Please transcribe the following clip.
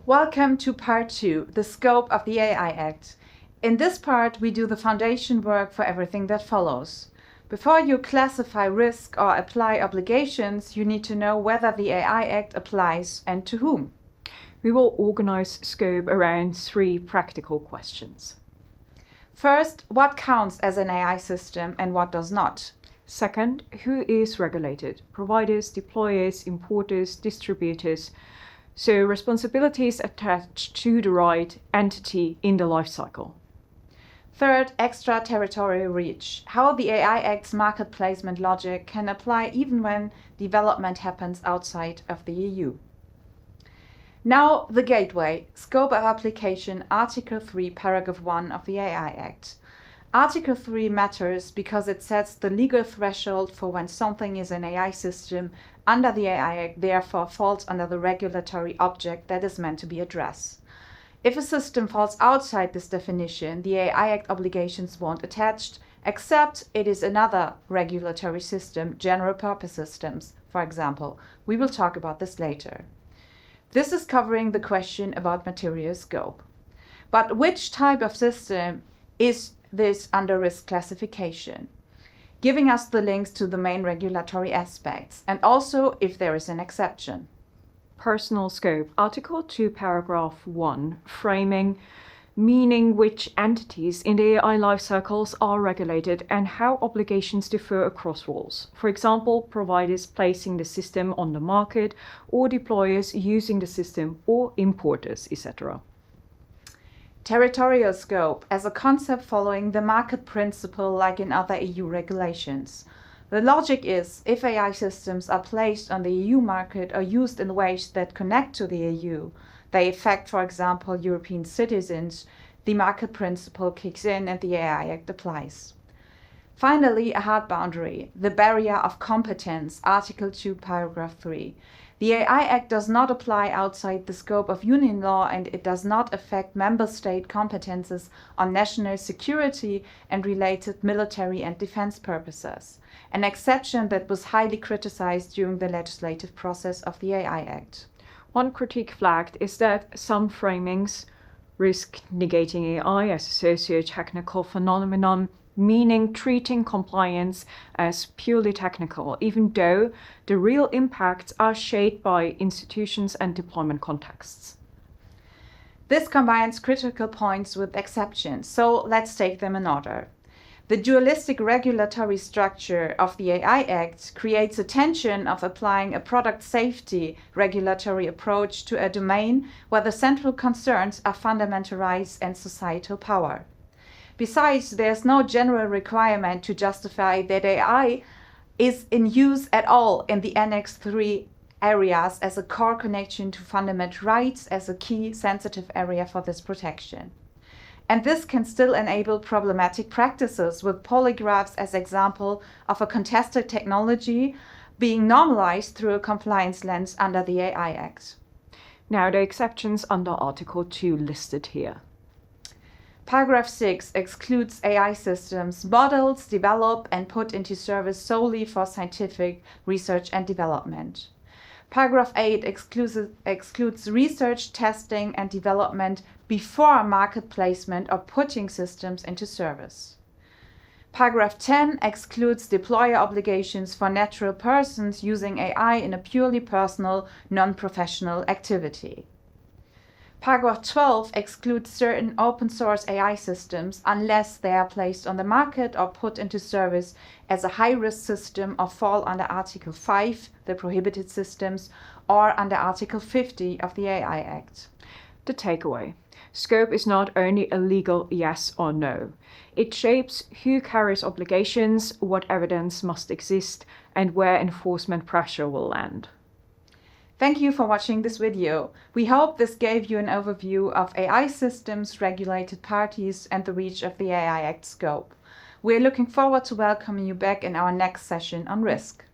Welcome to part 2, the scope of the AI Act. In this part, we do the foundation work for everything that follows. Before you classify risk or apply obligations, you need to know whether the AI Act applies and to whom. We will organize scope around 3 practical questions. First, what counts as an AI system and what does not? Second, who is regulated? Providers, deployers, importers, distributors. So responsibilities attached to the right entity in the lifecycle. Third, extraterritorial reach. How the AI Act's market placement logic can apply even when development happens outside of the EU. Now, the gateway, scope of application, Article 3, Paragraph 1 of the AI Act. Article 3 matters because it sets the legal threshold for when something is an AI system under the AI Act, therefore falls under the regulatory object that is meant to be addressed. If a system falls outside this definition, the AI Act obligations won't attach, except it is another regulatory system, general purpose systems, for example. We will talk about this later. This is covering the question about material scope. But which type of system is this under risk classification? Giving us the links to the main regulatory aspects, and also if there is an exception. Personal scope, Article 2, Paragraph 1, framing, meaning which entities in the AI lifecycles are regulated and how obligations differ across roles. For example, providers placing the system on the market, or deployers using the system, or importers, etc. Territorial scope as a concept following the market principle like in other EU regulations. The logic is, if AI systems are placed on the EU market or used in ways that connect to the EU, they affect, for example, European citizens, the market principle kicks in and the AI Act applies. Finally, a hard boundary, the barrier of competence, Article 2, Paragraph 3. The AI Act does not apply outside the scope of union law and it does not affect member state competences on national security and related military and defense purposes, an exception that was highly criticized during the legislative process of the AI Act. One critique flagged is that some framings risk negating AI as a socio-technical phenomenon, meaning treating compliance as purely technical, even though the real impacts are shaped by institutions and deployment contexts. This combines critical points with exceptions, so let's take them in order. The dualistic regulatory structure of the AI Act creates a tension of applying a product safety regulatory approach to a domain where the central concerns are fundamental rights and societal power. Besides, there's no general requirement to justify that AI is in use at all in the Annex 3 areas as a core connection to fundamental rights as a key sensitive area for this protection. And this can still enable problematic practices with polygraphs as example of a contested technology being normalized through a compliance lens under the AI Act. Now the exceptions under Article 2 listed here. Paragraph 6 excludes AI systems, models developed and put into service solely for scientific research and development. Paragraph 8 excludes research, testing and development before market placement or putting systems into service. Paragraph 10 excludes deployer obligations for natural persons using AI in a purely personal, non-professional activity. Paragraph 12 excludes certain open source AI systems unless they are placed on the market or put into service as a high-risk system or fall under Article 5, the prohibited systems, or under Article 50 of the AI Act. The takeaway. Scope is not only a legal yes or no. It shapes who carries obligations, what evidence must exist, and where enforcement pressure will land. Thank you for watching this video. We hope this gave you an overview of AI systems, regulated parties, and the reach of the AI Act scope. We're looking forward to welcoming you back in our next session on risk.